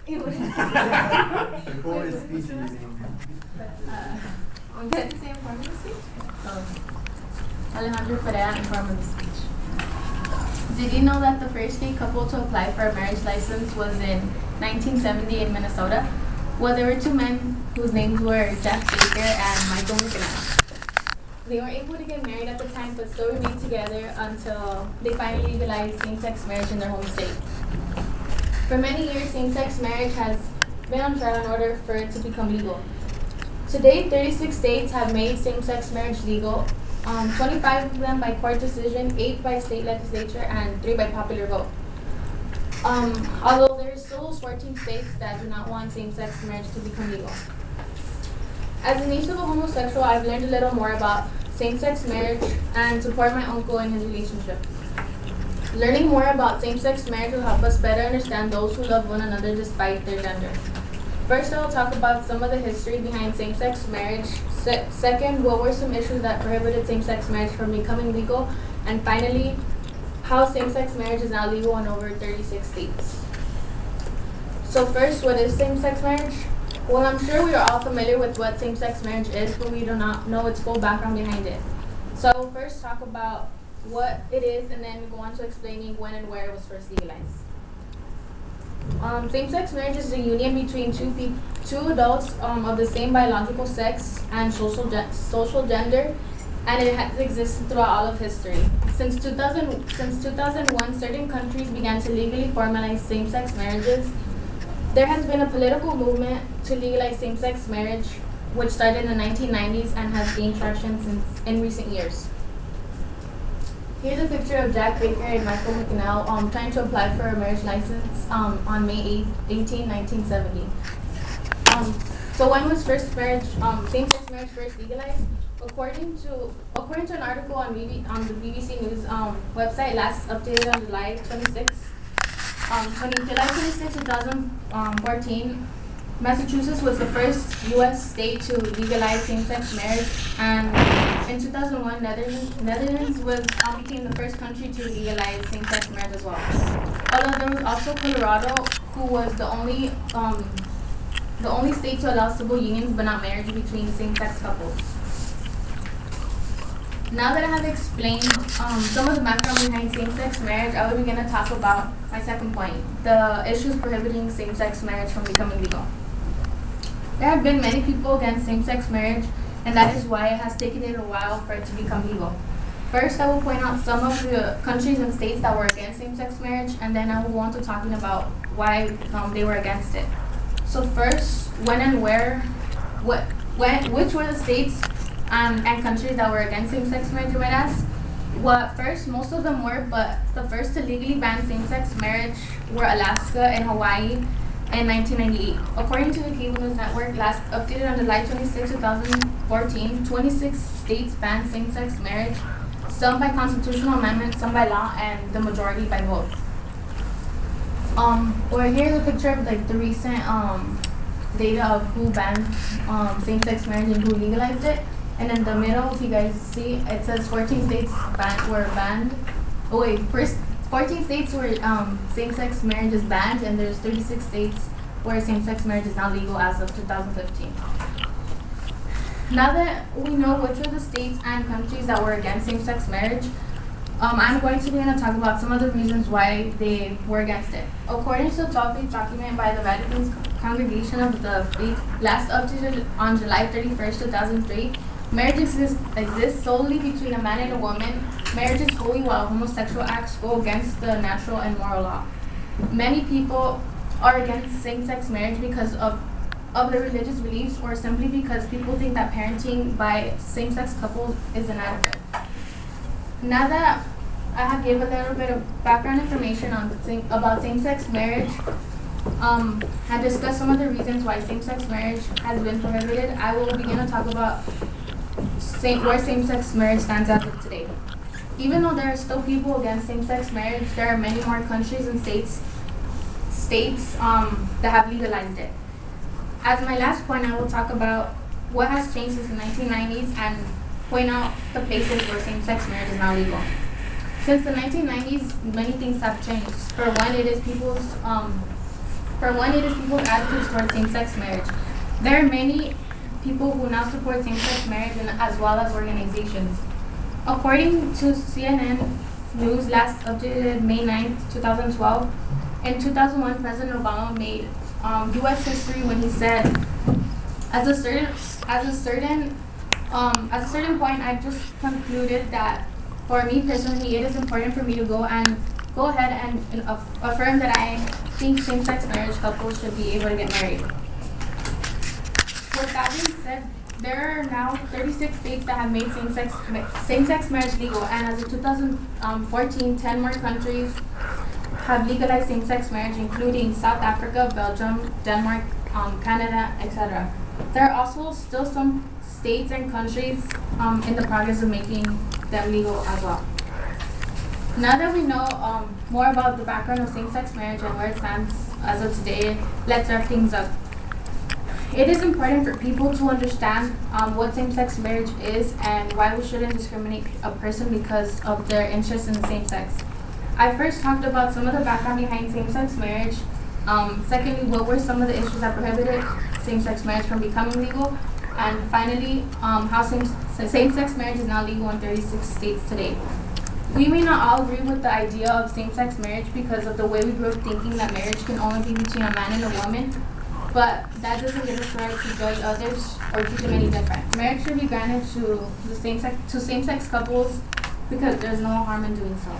It would Before his speech meeting. I'm going to say in form of the speech? Alejandro Perea in form of the speech. Did you know that the first gay couple to apply for a marriage license was in 1970 in Minnesota? Well, there were two men whose names were Jack Baker and Michael McKenna. They weren't able to get married at the time, but still remained together until they finally legalized same-sex marriage in their home state. For many years, same-sex marriage has been on trial in order for it to become legal. Today, 36 states have made same-sex marriage legal, 25 of them by court decision, 8 by state legislature, and 3 by popular vote. Although there are still 14 states that do not want same-sex marriage to become legal. As a niece of a homosexual, I've learned a little more about same-sex marriage and support my uncle in his relationship. Learning more about same-sex marriage will help us better understand those who love one another despite their gender. First, I will talk about some of the history behind same-sex marriage. Second, what were some issues that prohibited same-sex marriage from becoming legal? And finally, how same-sex marriage is now legal in over 36 states. So first, what is same-sex marriage? Well, I'm sure we are all familiar with what same-sex marriage is, but we do not know its full background behind it. So we'll first talk about what it is and then go on to explaining when and where it was first legalized. Same-sex marriage is a union between two adults of the same biological sex and social gender, and it has existed throughout all of history. Since 2001, certain countries began to legally formalize same-sex marriages. There has been a political movement to legalize same-sex marriage, which started in the 1990s and has gained traction in recent years. Here's a picture of Jack Baker and Michael McKenna trying to apply for a marriage license on May 18, 1970. So when was same-sex marriage first legalized? According to an article on the BBC News website, last updated on July 26, 2014, Massachusetts was the first U.S. state to legalize same-sex marriage, and in 2001, Netherlands became the first country to legalize same-sex marriage as well. Although there was also Colorado, who was the only state to allow civil unions but not marriage between same-sex couples. Now that I have explained some of the background behind same-sex marriage, I will begin to talk about my second point, the issues prohibiting same-sex marriage from becoming legal. There have been many people against same-sex marriage, and that is why it has taken it a while for it to become legal. First, I will point out some of the countries and states that were against same-sex marriage, and then I will go on to talking about why they were against it. So first, when and where, which were the states and countries that were against same-sex marriage, you might ask? Well, at first, most of them were, but the first to legally ban same-sex marriage were Alaska and Hawaii in 1998. According to the Cable News Network, last updated on July 26, 2014, 26 states banned same-sex marriage, some by constitutional amendment, some by law, and the majority by vote. Or here's a picture of the recent data of who banned same-sex marriage and who legalized it. And in the middle, if you guys see, it says 14 states were banned. Oh wait, first 14 states where same-sex marriage is banned, and there's 36 states where same-sex marriage is now legal as of 2015. Now that we know which are the states and countries that were against same-sex marriage, I'm going to begin to talk about some of the reasons why they were against it. According to a 12-page document by the Vatican's Congregation of the Faith, last updated on July 31st, 2003, marriage exists solely between a man and a woman. Marriage is holy while homosexual acts go against the natural and moral law. Many people are against same-sex marriage because of their religious beliefs, or simply because people think that parenting by same-sex couples is inadequate. Now that I have given a little bit of background information about same-sex marriage, and discussed some of the reasons why same-sex marriage has been prohibited, I will begin to talk about where same-sex marriage stands as of today. Even though there are still people against same-sex marriage, there are many more countries and states that have legalized it. As my last point, I will talk about what has changed since the 1990s and point out the places where same-sex marriage is now legal. Since the 1990s, many things have changed. For one, it is people's For one, it is people's attitudes towards same-sex marriage. There are many people who now support same-sex marriage as well as organizations. According to CNN News, last updated May 9th, 2012, in 2001, President Obama made U.S. history when he said, at a certain point, I just concluded that for me personally, it is important for me to go ahead and affirm that I think same-sex marriage couples should be able to get married. With that being said, there are now 36 states that have made same-sex marriage legal, and as of 2014, 10 more countries have legalized same-sex marriage, including South Africa, Belgium, Denmark, Canada, etc. There are also still some states and countries in the progress of making them legal as well. Now that we know more about the background of same-sex marriage and where it stands as of today, let's wrap things up. It is important for people to understand what same-sex marriage is and why we shouldn't discriminate a person because of their interest in the same sex. I first talked about some of the background behind same-sex marriage. Secondly, what were some of the issues that prohibited same-sex marriage from becoming legal? And finally, how same-sex marriage is now legal in 36 states today. We may not all agree with the idea of same-sex marriage because of the way we grew up thinking that marriage can only be between a man and a woman, but that doesn't give us the right to judge others or treat them any different. Marriage should be granted to same-sex couples because there's no harm in doing so.